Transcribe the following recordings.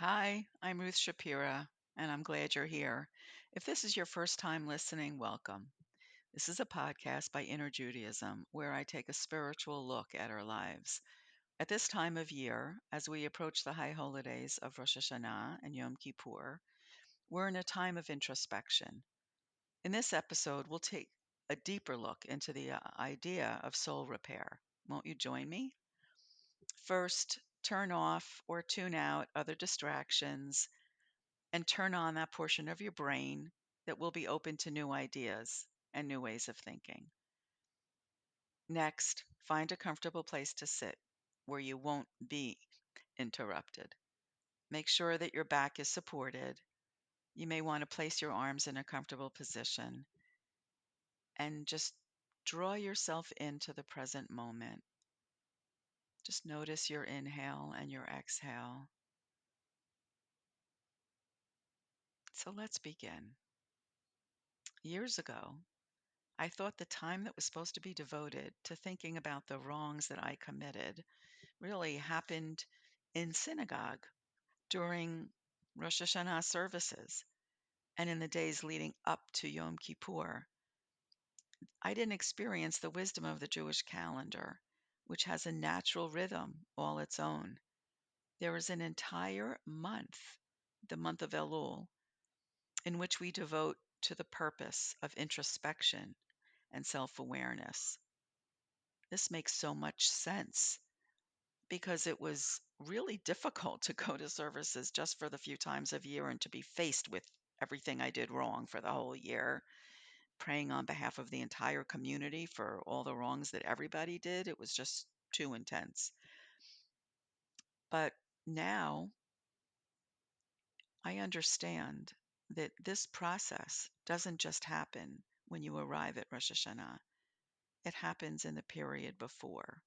Hi, I'm Ruth Shapira, and I'm glad you're here. If this is your first time listening, welcome. This is a podcast by Inner Judaism where I take a spiritual look at our lives. At this time of year, as we approach the high holidays of Rosh Hashanah and Yom Kippur, we're in a time of introspection. In this episode, we'll take a deeper look into the idea of soul repair. Won't you join me? First, turn off or tune out other distractions and turn on that portion of your brain that will be open to new ideas and new ways of thinking. Next, find a comfortable place to sit where you won't be interrupted. Make sure that your back is supported. You may want to place your arms in a comfortable position and just draw yourself into the present moment. Just notice your inhale and your exhale. So let's begin. Years ago, I thought the time that was supposed to be devoted to thinking about the wrongs that I committed really happened in synagogue during Rosh Hashanah services and in the days leading up to Yom Kippur. I didn't experience the wisdom of the Jewish calendar, which has a natural rhythm all its own. There is an entire month, the month of Elul, in which we devote to the purpose of introspection and self awareness. This makes so much sense because it was really difficult to go to services just for the few times of year and to be faced with everything I did wrong for the whole year, praying on behalf of the entire community for all the wrongs that everybody did. It was just too intense. But now I understand that this process doesn't just happen when you arrive at Rosh Hashanah. It happens in the period before.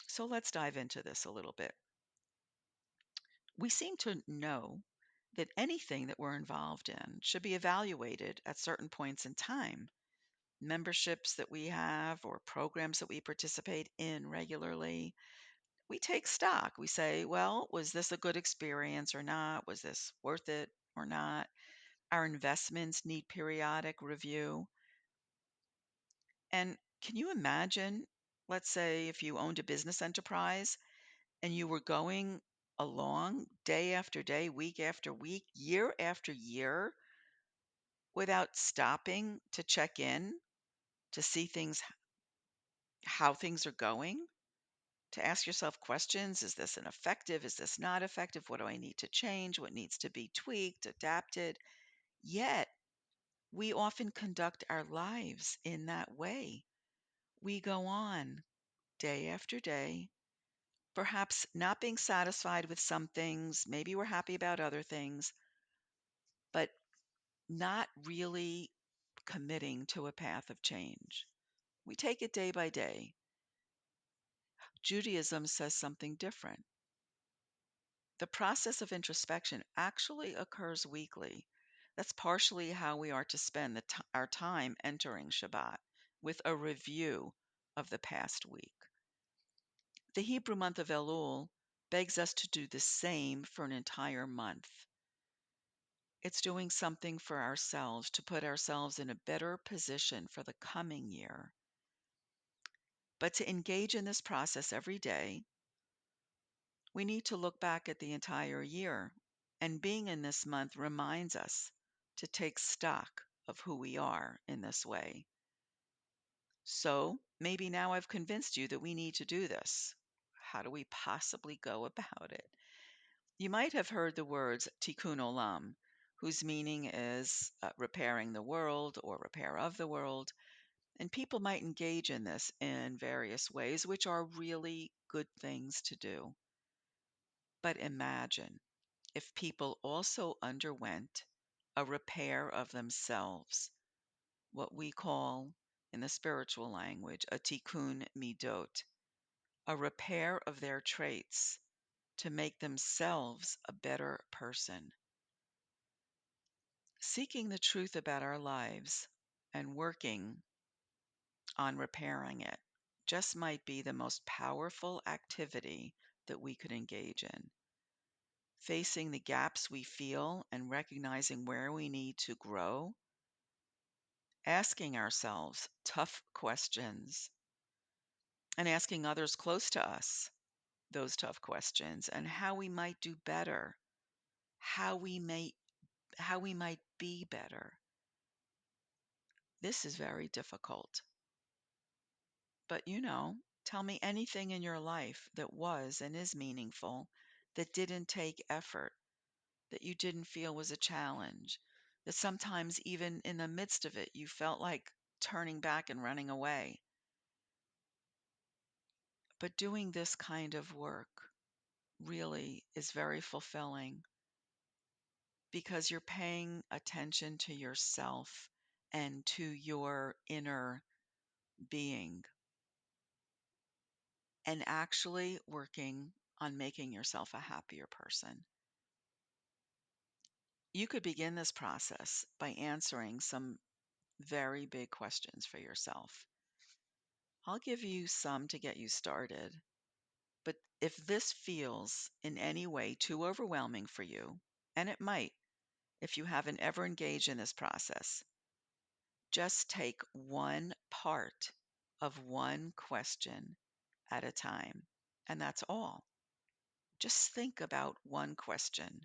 So let's dive into this a little bit. We seem to know that anything that we're involved in should be evaluated at certain points in time. Memberships that we have or programs that we participate in regularly, we take stock. We say, well, was this a good experience or not? Was this worth it or not? Our investments need periodic review. And can you imagine, let's say, if you owned a business enterprise and you were going along day after day, week after week, year after year without stopping to check in, to see how things are going, to ask yourself questions. Is this an effective? Is this not effective? What do I need to change? What needs to be tweaked, adapted? Yet, we often conduct our lives in that way. We go on day after day, perhaps not being satisfied with some things. Maybe we're happy about other things, but not really committing to a path of change. We take it day by day. Judaism says something different. The process of introspection actually occurs weekly. That's partially how we are to spend our time entering Shabbat, with a review of the past week. The Hebrew month of Elul begs us to do the same for an entire month. It's doing something for ourselves to put ourselves in a better position for the coming year. But to engage in this process every day, we need to look back at the entire year. And being in this month reminds us to take stock of who we are in this way. So maybe now I've convinced you that we need to do this. How do we possibly go about it? You might have heard the words tikkun olam, whose meaning is repairing the world or repair of the world. And people might engage in this in various ways, which are really good things to do. But imagine if people also underwent a repair of themselves, what we call in the spiritual language a tikkun midot, a repair of their traits to make themselves a better person. Seeking the truth about our lives and working on repairing it just might be the most powerful activity that we could engage in. facing the gaps we feel and recognizing where we need to grow, asking ourselves tough questions, and asking others close to us those tough questions and how we might do better, how we might be better. This is very difficult. But tell me anything in your life that was and is meaningful, that didn't take effort, that you didn't feel was a challenge, that sometimes even in the midst of it, you felt like turning back and running away. But doing this kind of work really is very fulfilling because you're paying attention to yourself and to your inner being and actually working on making yourself a happier person. You could begin this process by answering some very big questions for yourself. I'll give you some to get you started, but if this feels in any way too overwhelming for you, and it might if you haven't ever engaged in this process, just take one part of one question at a time, and that's all. Just think about one question,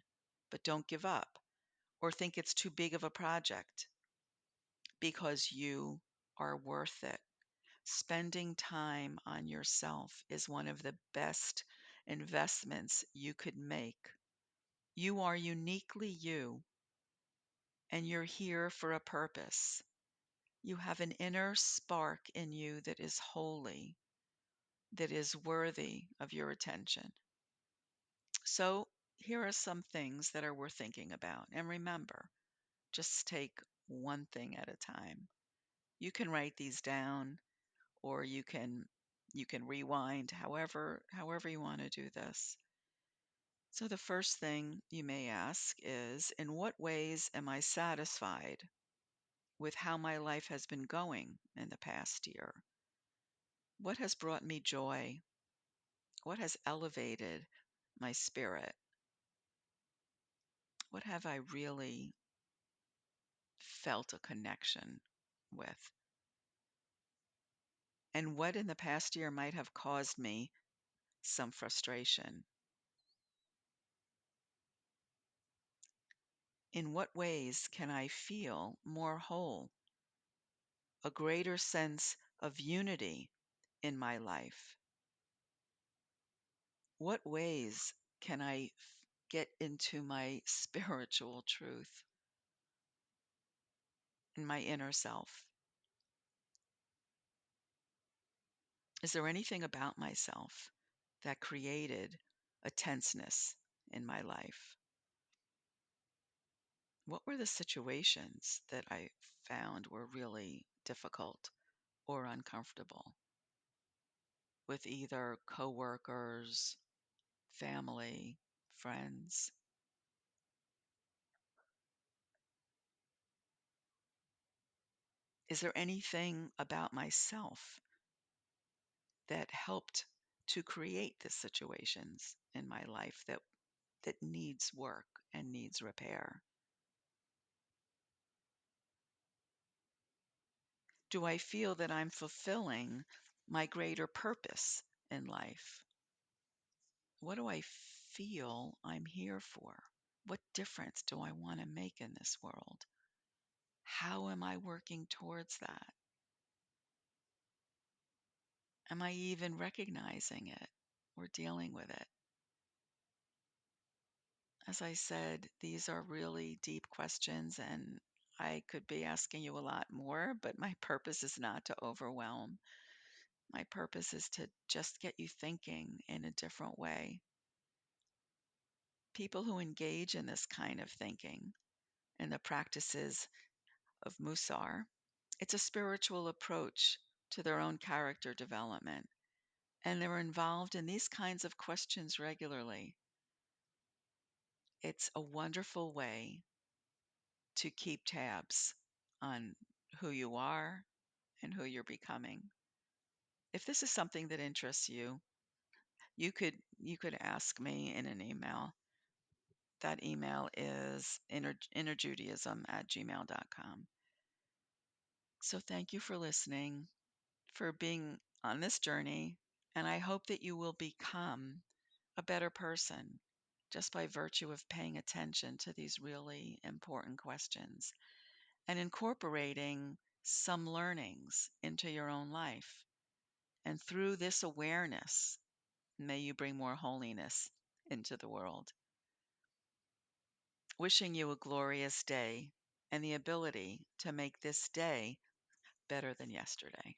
but don't give up or think it's too big of a project because you are worth it. Spending time on yourself is one of the best investments you could make. You are uniquely you, and you're here for a purpose. You have an inner spark in you that is holy, that is worthy of your attention. So, here are some things that are worth thinking about. And remember, just take one thing at a time. You can write these down or you can rewind however you want to do this. So the first thing you may ask is, in what ways am I satisfied with how my life has been going in the past year? What has brought me joy? What has elevated my spirit? What have I really felt a connection with? And what in the past year might have caused me some frustration? In what ways can I feel more whole, a greater sense of unity in my life? What ways can I get into my spiritual truth and my inner self? Is there anything about myself that created a tenseness in my life? What were the situations that I found were really difficult or uncomfortable with either coworkers, family, friends? Is there anything about myself that helped to create the situations in my life that needs work and needs repair? Do I feel that I'm fulfilling my greater purpose in life? What do I feel I'm here for? What difference do I want to make in this world? How am I working towards that? Am I even recognizing it or dealing with it? As I said, these are really deep questions, and I could be asking you a lot more, but my purpose is not to overwhelm. My purpose is to just get you thinking in a different way. People who engage in this kind of thinking and the practices of Musar, it's a spiritual approach to their own character development, and they're involved in these kinds of questions regularly. It's a wonderful way to keep tabs on who you are and who you're becoming. If this is something that interests you, you could ask me in an email. That email is innerjudaism@gmail.com. So thank you for listening, for being on this journey, and I hope that you will become a better person just by virtue of paying attention to these really important questions and incorporating some learnings into your own life. And through this awareness, may you bring more holiness into the world. Wishing you a glorious day and the ability to make this day better than yesterday.